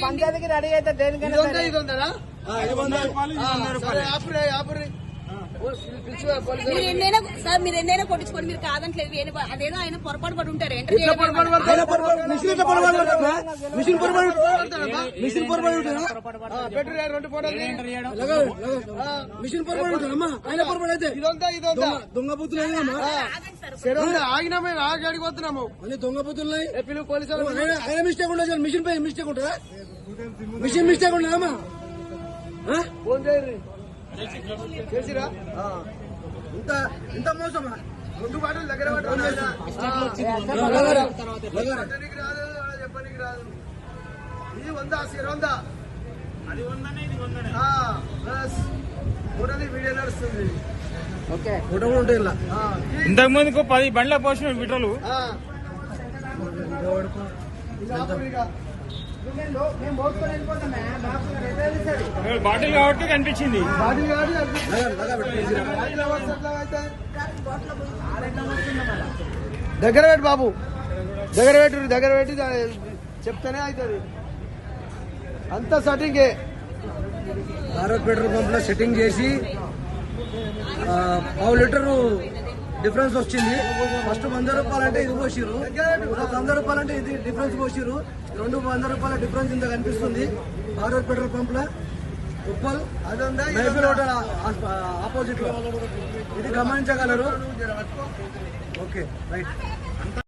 పంచాయతీకి రెడీ అయితే దేనికైనా మీరు ఎన్నైనా కొట్టించుకోండి, మీరు కాదంటలేదు. అదేదో ఆయన పొరపాటు పడి ఉంటారు. మిషన్ పొరపాటు ఆయన పొరపాటు అయితే దొంగ బుద్ధులు ఆగినామే ఆడికి వస్తున్నాము అన్ని దొంగ బుద్ధులు పోలీసులు. ఆయన మిస్టేక్ ఉండదు, మిషన్ పై మిస్టేక్ ఉంటుందా? మిషన్ మిస్టేక్ ఉండదమ్మా. ఫోన్ చేయరు చేసిరా ఇంత మోసమా? 2 బాటలు దగ్గర చెప్పడానికి రాదు. ఇది 100 అది 100 వీడియో నడుస్తుంది. ఫోటో కూడా ఉంటాయి. ఇంతకు ముందుకు 10 బండ్ల పోసిన విటలు బాటిల్ కాబట్టి కనిపించింది. దగ్గర పెట్టి బాబు, దగ్గర పెట్టి చెప్తానే అవుతుంది. అంతా సెట్టింగే. భారత్ పెట్రోల్ పంప్ లో సెట్టింగ్ చేసి 1/2 లీటరు డిఫరెన్స్ వచ్చింది. ఫస్ట్ 100 రూపాయలు అంటే ఇది పోసిరు, 100 రూపాయలు అంటే ఇది డిఫరెన్స్ పోసిరు. 200 రూపాయల డిఫరెన్స్ ఇంత కనిపిస్తుంది భారత్ పెట్రోల్ పంప్ లో. ఉప్పల్ మైఫిల్ హోటల్ ఆపోజిట్ లో ఇది గమనించగలరు. Okay right.